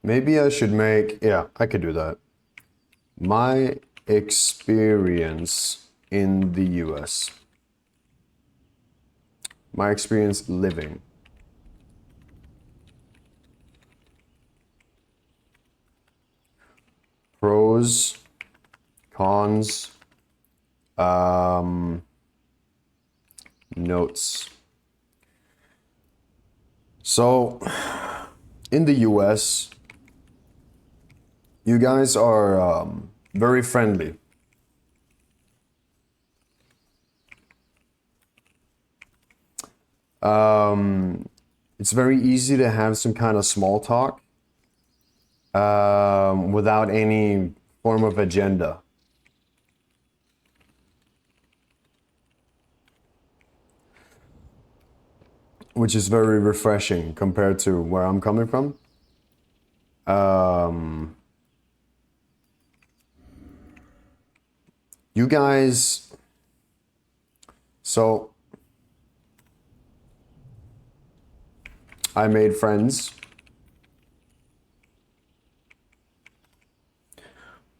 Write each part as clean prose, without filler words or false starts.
Maybe I should make, yeah, I could do that. My experience in the US. My experience living. Pros, cons, notes. So, in the US, you guys are very friendly. It's very easy to have some kind of small talk without any form of agenda. Which is very refreshing compared to where I'm coming from. You guys, so I made friends,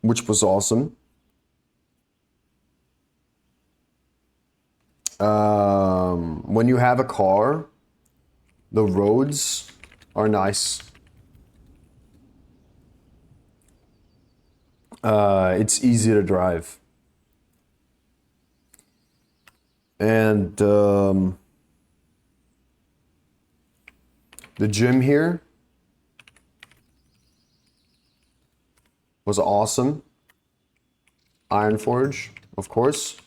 which was awesome. When you have a car, the roads are nice. It's easy to drive. And the gym here was awesome. Iron Forge, of course.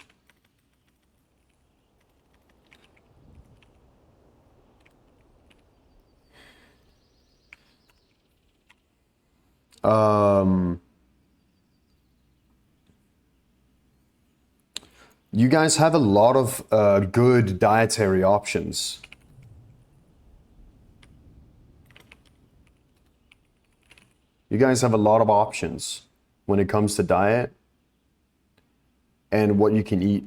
You guys have a lot of good dietary options. You guys have a lot of options when it comes to diet and what you can eat.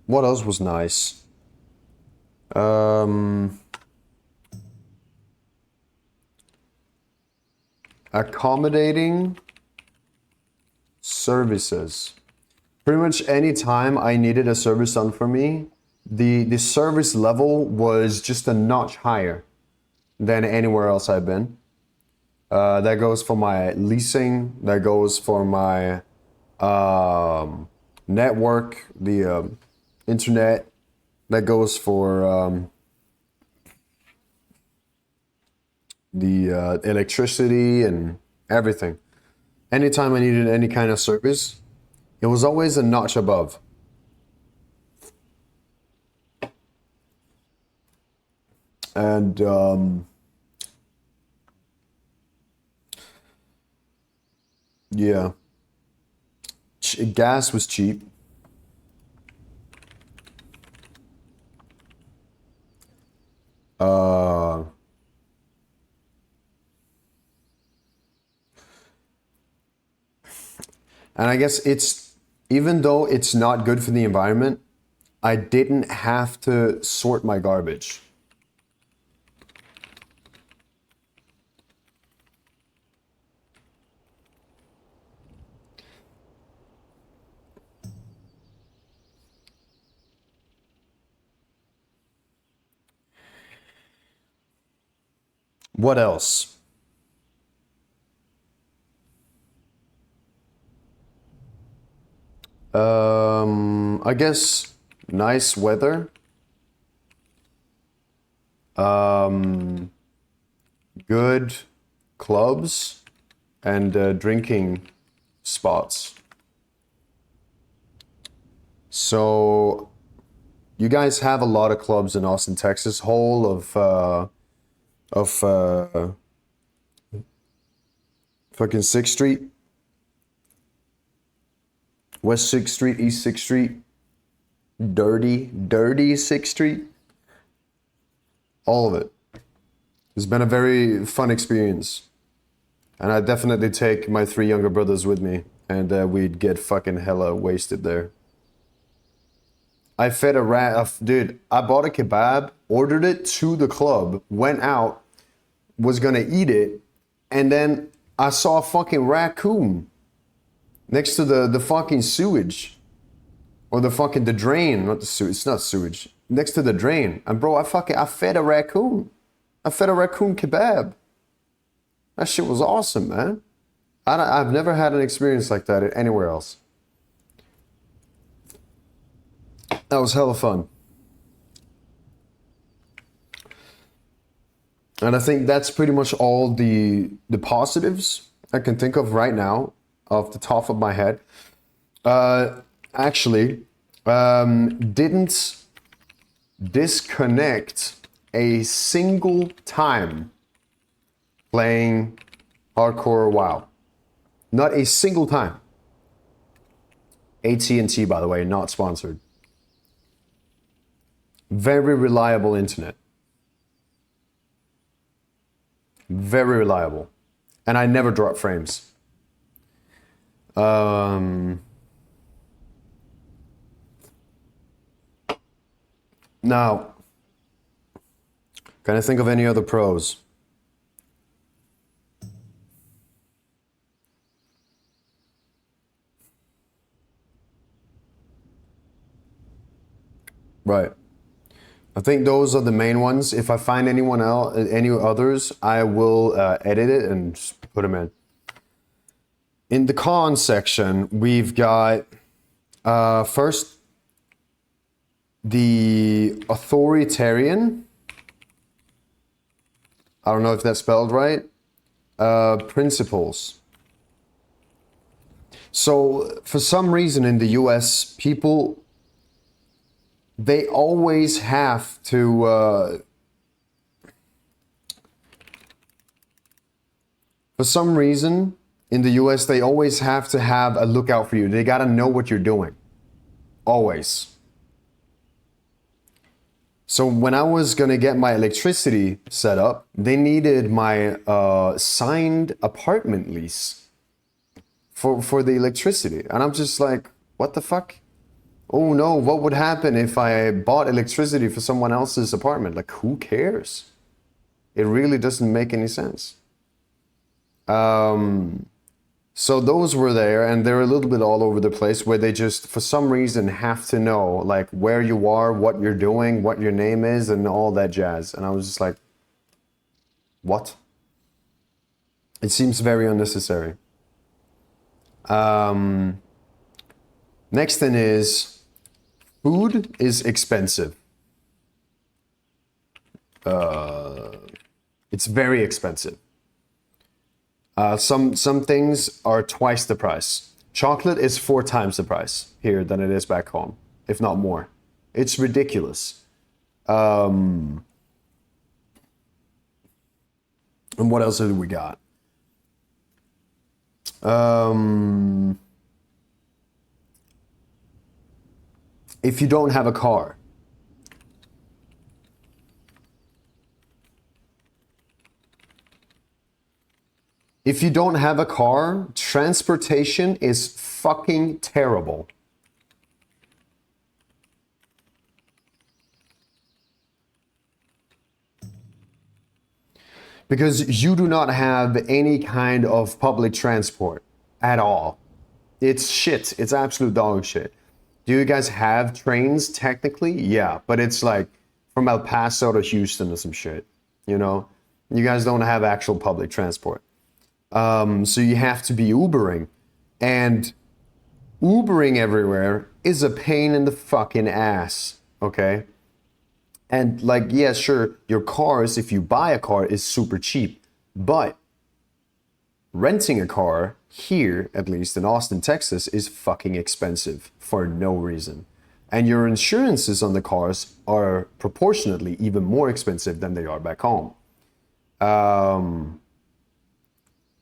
What else was nice? Accommodating services. Pretty much any time I needed a service done for me, the service level was just a notch higher than anywhere else I've been. That goes for my leasing, that goes for my network, the internet, that goes for the electricity and everything. Anytime I needed any kind of service, it was always a notch above. And yeah, gas was cheap. And I guess it's, even though it's not good for the environment, I didn't have to sort my garbage. What else? I guess nice weather. Good clubs and drinking spots. So you guys have a lot of clubs in Austin, Texas, whole of fucking 6th Street, West 6th Street, East 6th Street, dirty 6th Street. All of it. It's been a very fun experience. And I definitely take my 3 younger brothers with me, and we'd get fucking hella wasted there. I fed a rat. Dude, I bought a kebab, ordered it to the club, went out, was gonna eat it, and then I saw a fucking raccoon next to the fucking sewage. Or the drain, not the sewage, it's not sewage. Next to the drain. And bro, I fed a raccoon. I fed a raccoon kebab. That shit was awesome, man. I've never had an experience like that anywhere else. That was hella fun. And I think that's pretty much all the positives I can think of right now, off the top of my head. Actually, didn't disconnect a single time playing hardcore WoW. Not a single time. AT&T, by the way, not sponsored. Very reliable internet. Very reliable. And I never drop frames. Now, can I think of any other pros? Right. I think those are the main ones. If I find anyone else, any others, I will edit it and just put them in. In the cons section, we've got first the authoritarian. I don't know if that's spelled right. Principles. So for some reason in the US, people, they always have to, for some reason in the US, they always have to have a lookout for you. They got to know what you're doing. Always. So when I was going to get my electricity set up, they needed my signed apartment lease for the electricity. And I'm just like, what the fuck? Oh no, what would happen if I bought electricity for someone else's apartment? Like, who cares? It really doesn't make any sense. So those were there, and they're a little bit all over the place, where they just, for some reason, have to know, like, where you are, what you're doing, what your name is, and all that jazz. And I was just like, what? It seems very unnecessary. Next thing is, food is expensive. It's very expensive. Some things are twice the price. Chocolate is 4 times the price here than it is back home, if not more. It's ridiculous. And what else do we got? If you don't have a car, transportation is fucking terrible. Because you do not have any kind of public transport at all. It's shit. It's absolute dog shit. Do you guys have trains technically? Yeah, but it's like from El Paso to Houston or some shit, you know? You guys don't have actual public transport. So you have to be Ubering. And Ubering everywhere is a pain in the fucking ass, okay? And like, yeah, sure, your cars, if you buy a car, is super cheap. But renting a car here, at least in Austin, Texas, is fucking expensive for no reason. And your insurances on the cars are proportionately even more expensive than they are back home.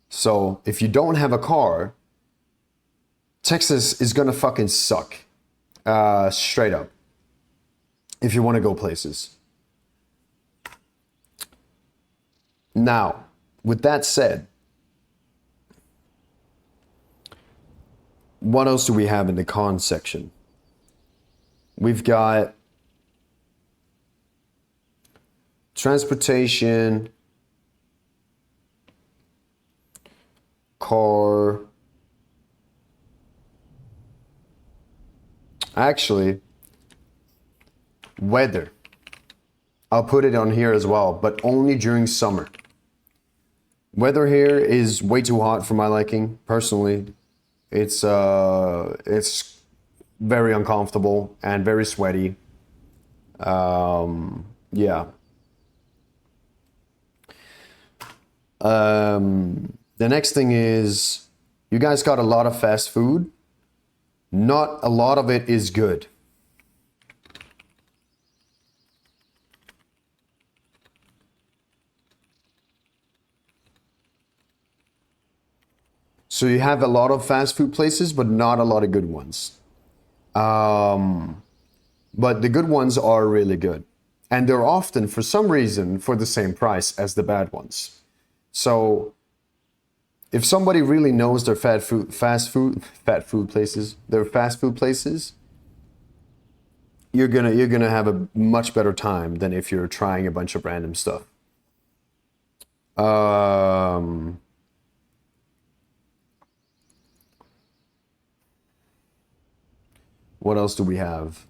So if you don't have a car, Texas is gonna fucking suck. Straight up. If you want to go places. Now, with that said, what else do we have in the cons section? We've got transportation, car. Actually, weather. I'll put it on here as well, but only during summer. Weather here is way too hot for my liking, personally. It's very uncomfortable and very sweaty. Yeah. The next thing is, you guys got a lot of fast food. Not a lot of it is good. So you have a lot of fast food places, but not a lot of good ones. But the good ones are really good. And they're often, for some reason, for the same price as the bad ones. So if somebody really knows their fast food places, you're gonna have a much better time than if you're trying a bunch of random stuff. What else do we have?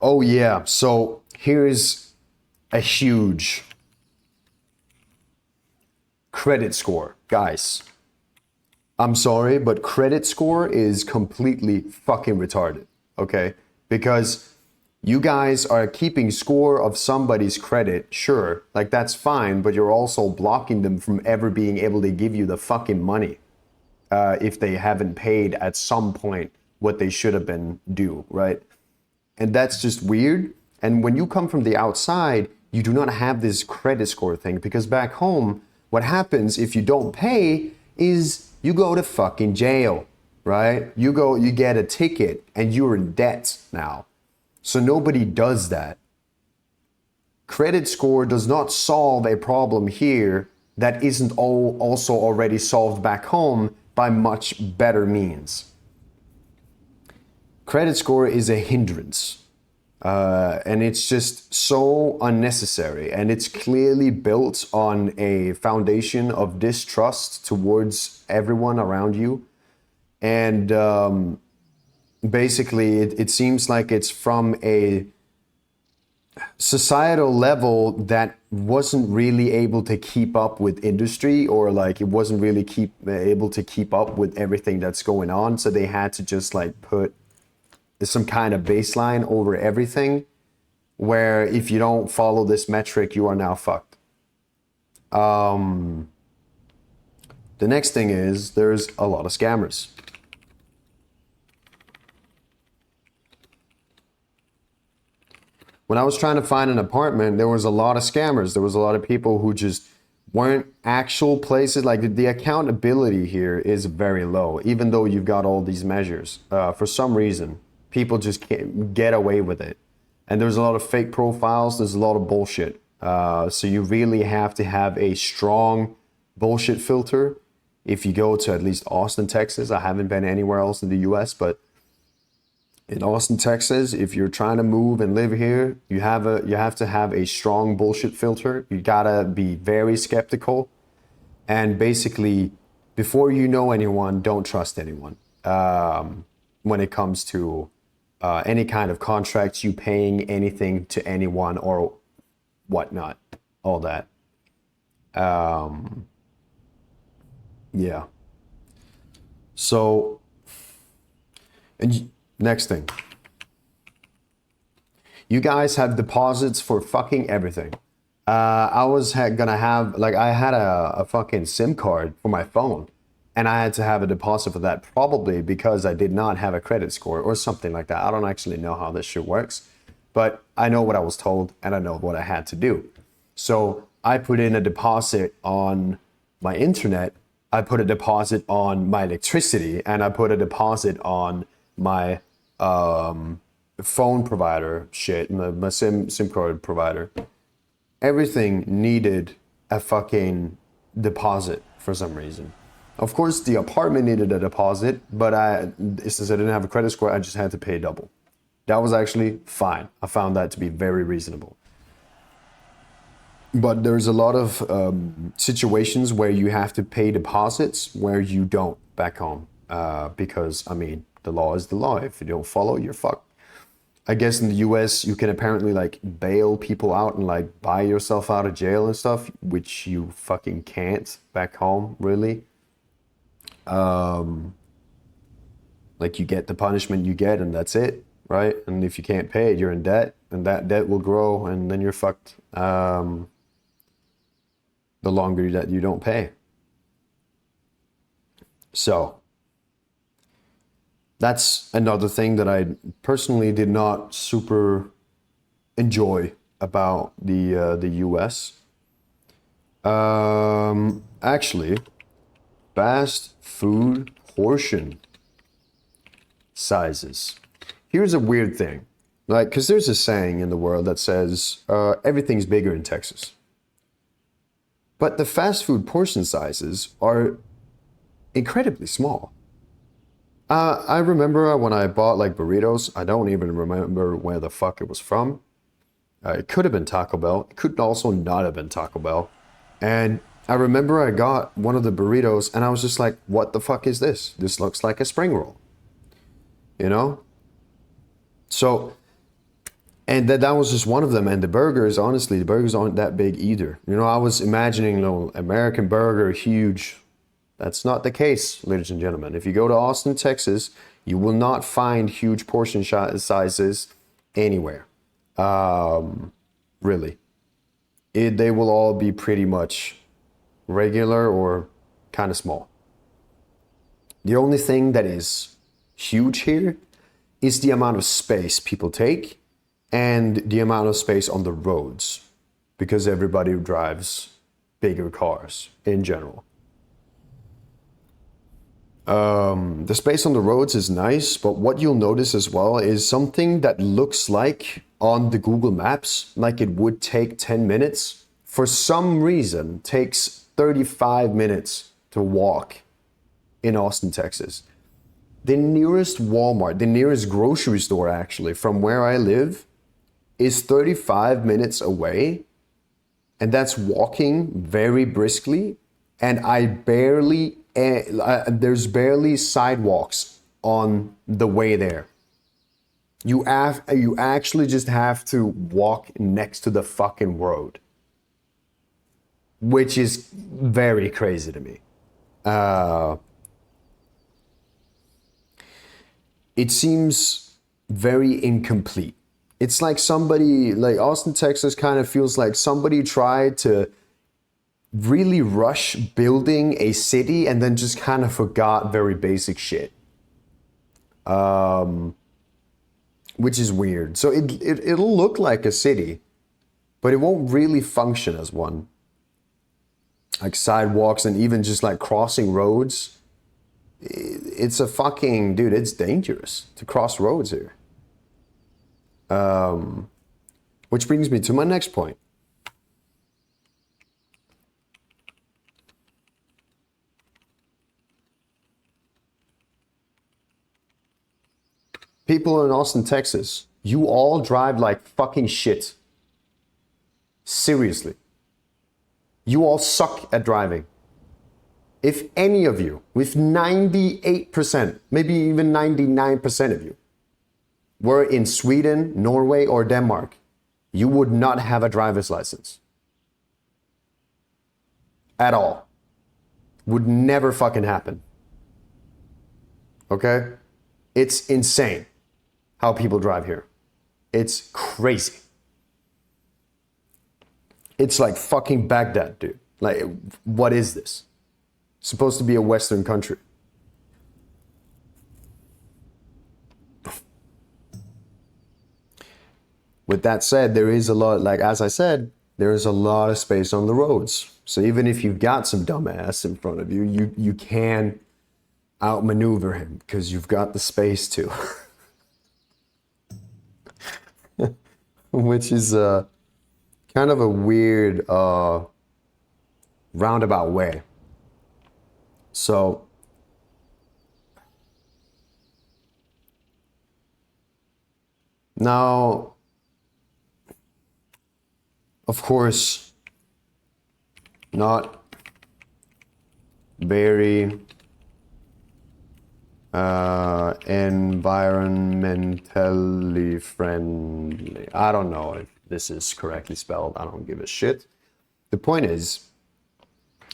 Oh yeah, so here's a huge credit score. Guys, I'm sorry, but credit score is completely fucking retarded, okay? Because you guys are keeping score of somebody's credit, sure, like that's fine, but you're also blocking them from ever being able to give you the fucking money if they haven't paid at some point what they should have been due, right? And that's just weird. And when you come from the outside, you do not have this credit score thing, because back home, what happens if you don't pay is you go to fucking jail, right? You get a ticket and you're in debt now. So nobody does that. Credit score does not solve a problem here that isn't also already solved back home by much better means. Credit score is a hindrance, and it's just so unnecessary, and it's clearly built on a foundation of distrust towards everyone around you. And basically it seems like it's from a societal level that wasn't really able to keep up with industry, or like it wasn't really able to keep up with everything that's going on, so they had to just like put some kind of baseline over everything, where if you don't follow this metric, you are now fucked. The next thing is, there's a lot of scammers. When I was trying to find an apartment, there was a lot of scammers. There was a lot of people who just weren't actual places. Like the accountability here is very low, even though you've got all these measures. For some reason, people just can't get away with it. And there's a lot of fake profiles. There's a lot of bullshit. So you really have to have a strong bullshit filter. If you go to at least Austin, Texas, I haven't been anywhere else in the US, but in Austin, Texas, if you're trying to move and live here, you have to have a strong bullshit filter. You gotta be very skeptical, and basically, before you know anyone, don't trust anyone. When it comes to any kind of contracts, you paying anything to anyone or whatnot, all that. Yeah. So, and next thing, you guys have deposits for fucking everything. I was gonna have, like, I had a fucking SIM card for my phone, and I had to have a deposit for that, probably because I did not have a credit score or something like that. I don't actually know how this shit works, but I know what I was told and I know what I had to do. So I put in a deposit on my internet, I put a deposit on my electricity, and I put a deposit on my phone provider shit, my SIM card provider. Everything needed a fucking deposit for some reason. Of course, the apartment needed a deposit, but since I didn't have a credit score, I just had to pay double. That was actually fine. I found that to be very reasonable. But there's a lot of situations where you have to pay deposits where you don't back home. Because, I mean, the law is the law. If you don't follow, you're fucked. I guess in the US, you can apparently like bail people out and like buy yourself out of jail and stuff, which you fucking can't back home, really. Like you get the punishment you get and that's it, right? And if you can't pay it, you're in debt and that debt will grow and then you're fucked the longer that you don't pay. So that's another thing that I personally did not super enjoy about the US. Actually, fast food portion sizes. Here's a weird thing, like, because there's a saying in the world that says everything's bigger in Texas. But the fast food portion sizes are incredibly small. I remember when I bought like burritos, I don't even remember where the fuck it was from. It could have been Taco Bell. It could also not have been Taco Bell. And I remember I got one of the burritos and I was just like, what the fuck is this? This looks like a spring roll. You know? So, and that was just one of them. And the burgers, honestly, the burgers aren't that big either. You know, I was imagining, you know, American burger, huge. That's not the case, ladies and gentlemen. If you go to Austin, Texas, you will not find huge portion sizes anywhere. Really. They will all be pretty much regular or kind of small. The only thing that is huge here is the amount of space people take and the amount of space on the roads, because everybody drives bigger cars in general. The space on the roads is nice, but what you'll notice as well is something that looks like on the Google Maps, like it would take 10 minutes, for some reason takes 35 minutes to walk in Austin, Texas. The nearest Walmart, the nearest grocery store actually, from where I live, is 35 minutes away. And that's walking very briskly. And there's barely sidewalks on the way there. You actually just have to walk next to the fucking road, which is very crazy to me. It seems very incomplete. It's like like Austin, Texas kind of feels like somebody tried to really rush building a city and then just kind of forgot very basic shit. Which is weird. So it'll look like a city, but it won't really function as one. Like sidewalks and even just like crossing roads. It's a fucking, dude, it's dangerous to cross roads here. Which brings me to my next point. People in Austin, Texas, you all drive like fucking shit. Seriously. You all suck at driving. If any of you, with 98%, maybe even 99% of you, were in Sweden, Norway, or Denmark, you would not have a driver's license. At all. Would never fucking happen. Okay? It's insane how people drive here. It's crazy. It's like fucking Baghdad, dude. Like, what is this? It's supposed to be a Western country. With that said, there is a lot, like as I said, there is a lot of space on the roads. So even if you've got some dumbass in front of you, you can outmaneuver him because you've got the space to. Which is kind of a weird roundabout way. So now, of course, not very environmentally friendly. I don't know if this is correctly spelled. I don't give a shit. The point is,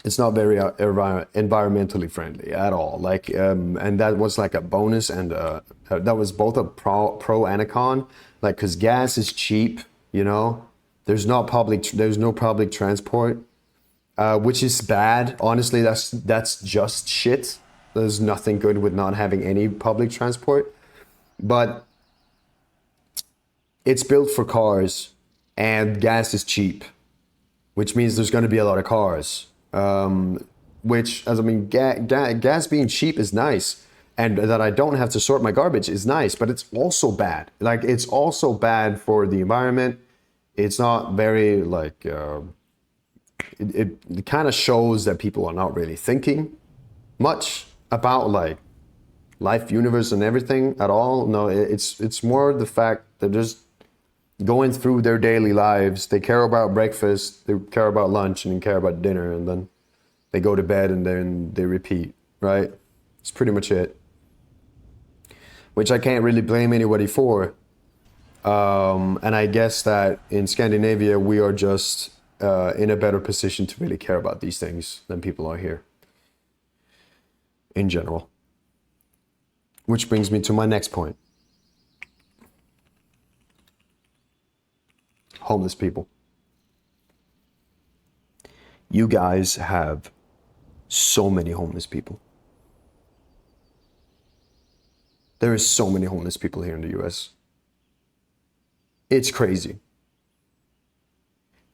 it's not very environmentally friendly at all. Like, and that was like a bonus, and that was both a pro and a con. Like, cause gas is cheap, you know. There's no public transport, which is bad. Honestly, that's just shit. There's nothing good with not having any public transport, but it's built for cars, and gas is cheap, which means there's going to be a lot of cars. Which, as I mean, gas being cheap is nice, and that I don't have to sort my garbage is nice, but it's also bad. Like, it's also bad for the environment. It's not very, like, it kind of shows that people are not really thinking much about, like, life, universe, and everything at all. No, it's more the fact that they're just going through their daily lives. They care about breakfast, they care about lunch, and they care about dinner, and then they go to bed, and then they repeat, right? It's pretty much it. Which I can't really blame anybody for. And I guess that in Scandinavia, we are just in a better position to really care about these things than people are here in general. Which brings me to my next point. Homeless people. You guys have so many homeless people. There is so many homeless people here in the US. It's crazy.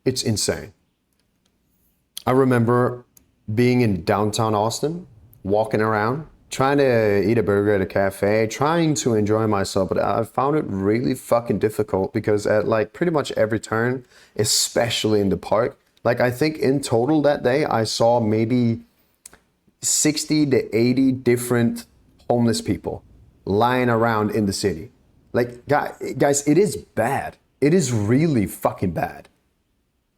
It's insane. I remember being in downtown Austin, walking around, trying to eat a burger at a cafe, trying to enjoy myself, but I found it really fucking difficult because at like pretty much every turn, especially in the park, like I think in total that day I saw maybe 60 to 80 different homeless people lying around in the city. Like, guys, it is bad. It is really fucking bad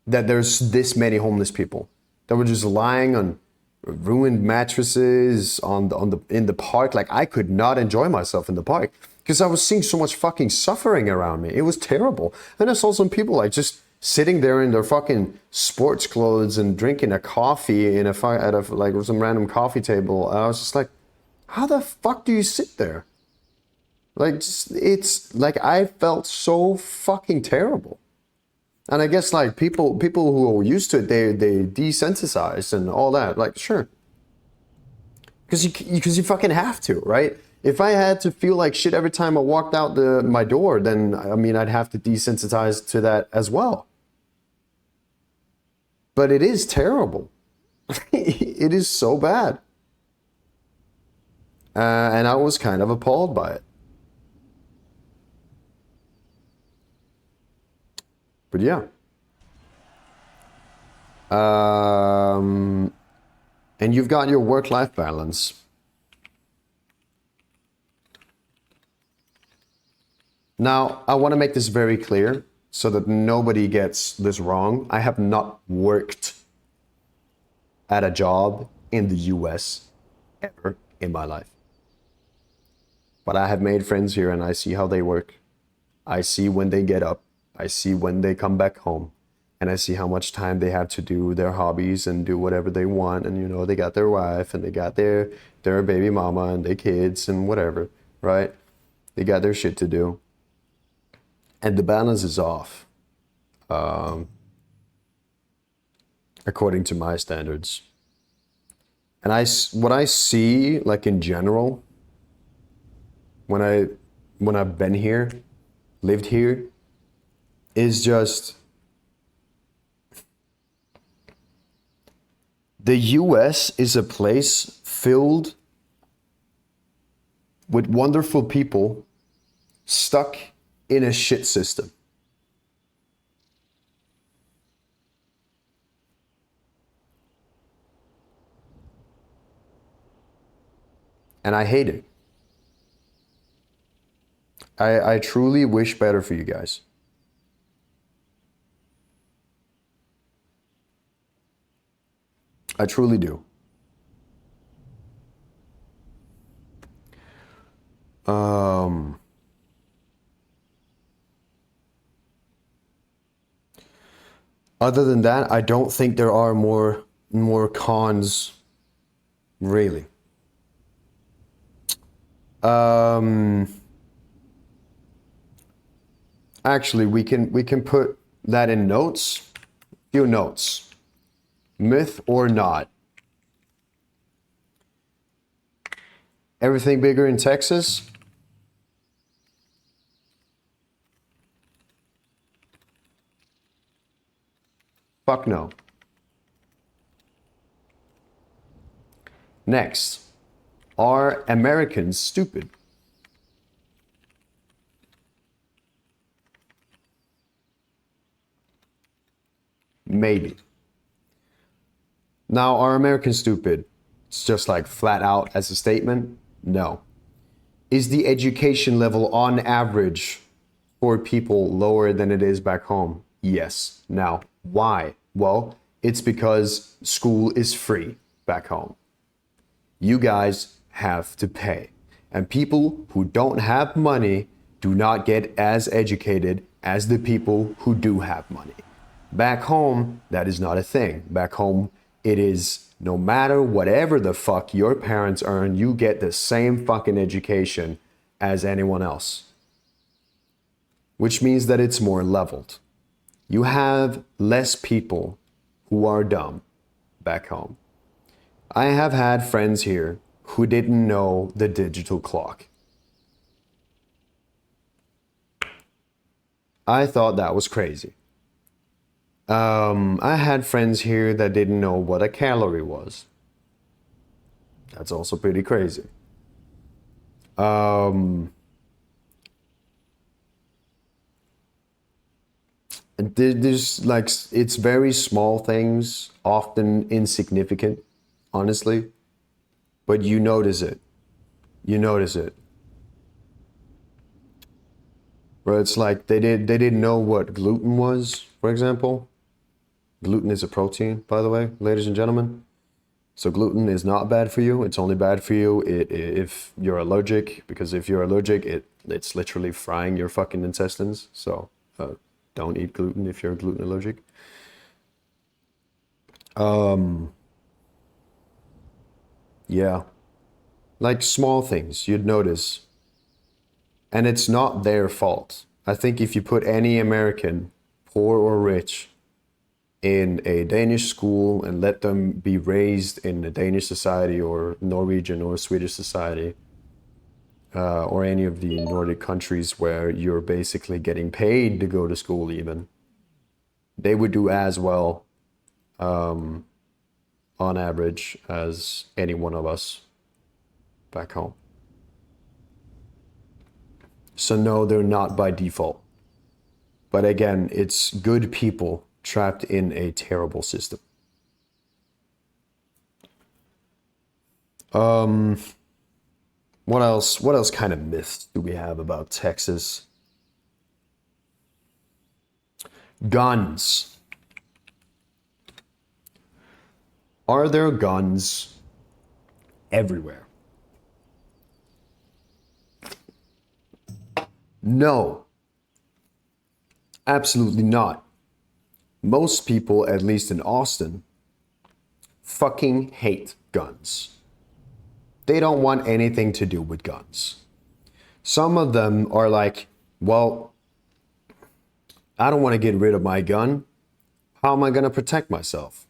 that there's this many homeless people that were just lying on ruined mattresses in the park. Like, I could not enjoy myself in the park because I was seeing so much fucking suffering around me. It was terrible. And I saw some people like just sitting there in their fucking sports clothes and drinking a coffee at like some random coffee table. And I was just like, how the fuck do you sit there? Like, it's like I felt so fucking terrible. And I guess like people who are used to it, they desensitize and all that. Like, sure, because you fucking have to, right? If I had to feel like shit every time I walked out my door, then I mean I'd have to desensitize to that as well. But it is terrible. It is so bad. And I was kind of appalled by it. But yeah. And you've got your work-life balance. Now, I want to make this very clear so that nobody gets this wrong. I have not worked at a job in the US ever in my life. But I have made friends here and I see how they work. I see when they get up. I see when they come back home. And I see how much time they have to do their hobbies and do whatever they want. And, you know, they got their wife and they got their baby mama and their kids and whatever, right? They got their shit to do. And the balance is off, according to my standards. And what I see, like in general, when I've been here, lived here, is just the US is a place filled with wonderful people stuck in a shit system. And I hate it. I truly wish better for you guys. I truly do. Other than that, I don't think there are more cons, really. Actually, we can put that in notes. Few notes. Myth or not? Everything bigger in Texas? Fuck no. Next, are Americans stupid? Maybe. Now, are Americans stupid? It's just like flat out as a statement? No. Is the education level on average for people lower than it is back home? Yes. Now, why? Well, it's because school is free back home. You guys have to pay. And people who don't have money do not get as educated as the people who do have money. Back home, that is not a thing. Back home, it is no matter whatever the fuck your parents earn, you get the same fucking education as anyone else. Which means that it's more leveled. You have less people who are dumb back home. I have had friends here who didn't know the digital clock. I thought that was crazy. I had friends here that didn't know what a calorie was. That's also pretty crazy. There's like, it's very small things, often insignificant, honestly, but you notice it. You notice it. Where it's like they didn't know what gluten was, for example. Gluten is a protein, by the way, ladies and gentlemen. So gluten is not bad for you. It's only bad for you if you're allergic, because if you're allergic, it's literally frying your fucking intestines. So don't eat gluten if you're gluten allergic. Yeah, like small things you'd notice, and it's not their fault. I think if you put any American, poor or rich, in a Danish school and let them be raised in a Danish society or Norwegian or Swedish society, or any of the Nordic countries where you're basically getting paid to go to school even, they would do as well, on average, as any one of us back home. So no, they're not by default. But again, it's good people trapped in a terrible system. What else? What else kind of myths do we have about Texas? Guns. Are there guns everywhere? No. Absolutely not. Most people, at least in Austin, fucking hate guns. They don't want anything to do with guns. Some of them are like, well, I don't want to get rid of my gun. How am I going to protect myself?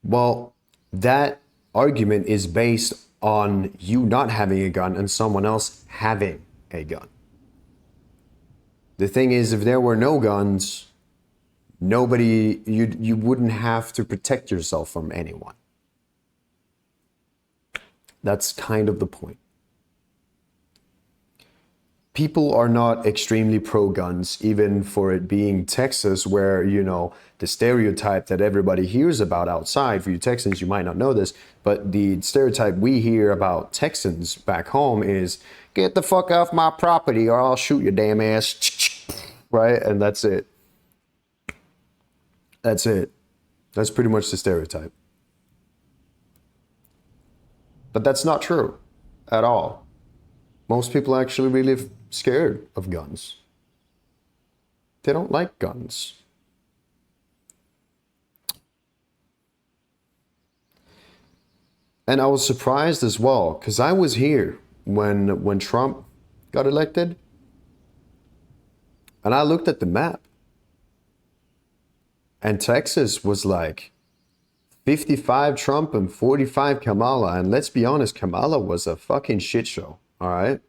Well, that argument is based on you not having a gun and someone else having a gun. The thing is, if there were no guns, you wouldn't have to protect yourself from anyone. That's kind of the point. people are not extremely pro guns, even for it being Texas, where, you know, the stereotype that everybody hears about outside, for you Texans, you might not know this, but the stereotype we hear about Texans back home is get the fuck off my property or I'll shoot your damn ass. Right? And that's it. That's it. That's pretty much the stereotype. But that's not true at all. Most people actually really scared of guns. They don't like guns. And I was surprised as well, because I was here when Trump got elected, and I looked at the map, and Texas was like 55 Trump and 45 Kamala, and let's be honest, Kamala was a fucking shit show, all right?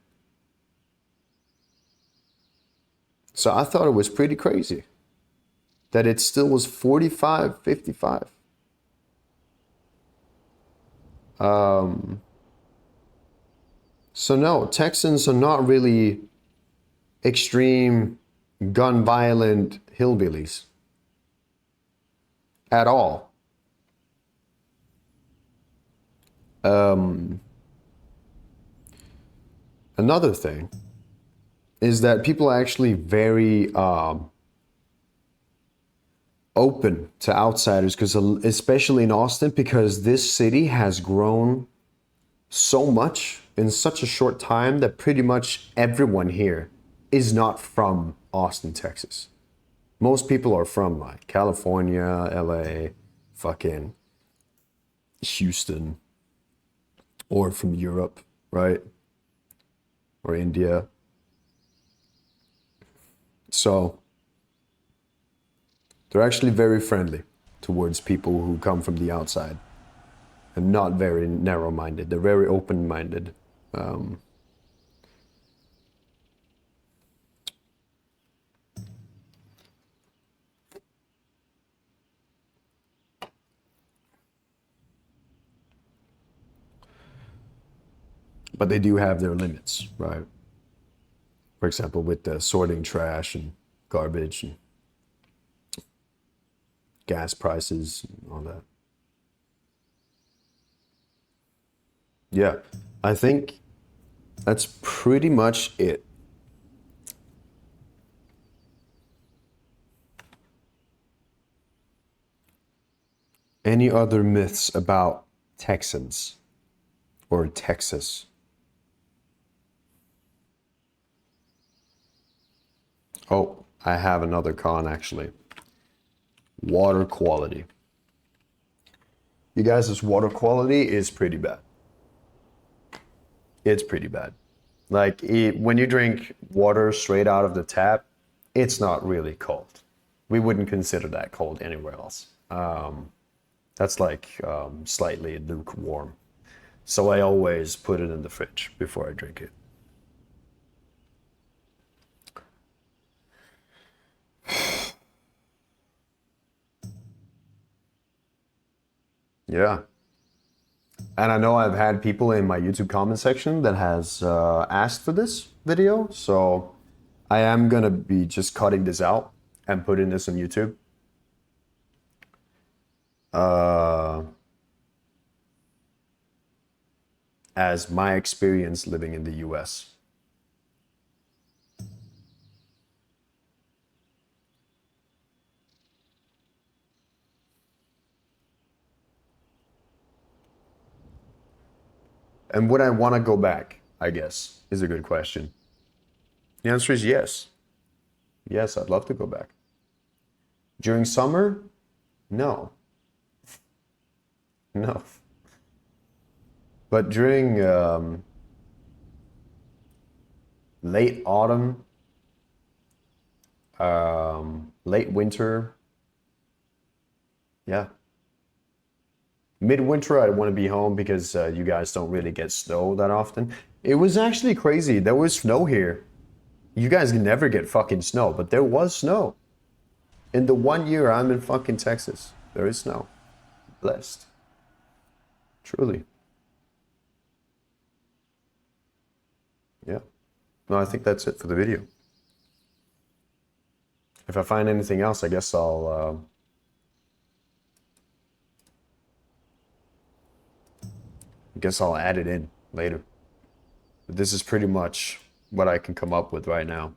So I thought it was pretty crazy that it still was 45-55. So no, Texans are not really extreme gun violent hillbillies at all. Another thing is that people are actually very open to outsiders, because especially in Austin, because this city has grown so much in such a short time that pretty much everyone here is not from Austin, Texas. Most people are from like California, LA, fucking Houston, or from Europe, right? Or India. So they're actually very friendly towards people who come from the outside, and not very narrow-minded. They're very open-minded. But they do have their limits, right? For example, with the sorting trash and garbage and gas prices and all that. Yeah, I think that's pretty much it. Any other myths about Texans or Texas? Oh, I have another con actually. Water quality. You guys' water quality is pretty bad. It's pretty bad. Like when you drink water straight out of the tap, it's not really cold. We wouldn't consider that cold anywhere else. That's like slightly lukewarm. So I always put it in the fridge before I drink it. Yeah. And I know I've had people in my YouTube comment section that has asked for this video, so I am gonna be just cutting this out and putting this on YouTube. As my experience living in the US. And would I want to go back, I guess, is a good question. The answer is yes. Yes, I'd love to go back. During summer? No. No. But during late autumn, late winter, yeah. Midwinter, I want to be home because you guys don't really get snow that often. It was actually crazy. There was snow here. You guys never get fucking snow, but there was snow. In the 1 year I'm in fucking Texas, there is snow. Blessed. Truly. Yeah. No, I think that's it for the video. If I find anything else, I guess I'll add it in later. But this is pretty much what I can come up with right now.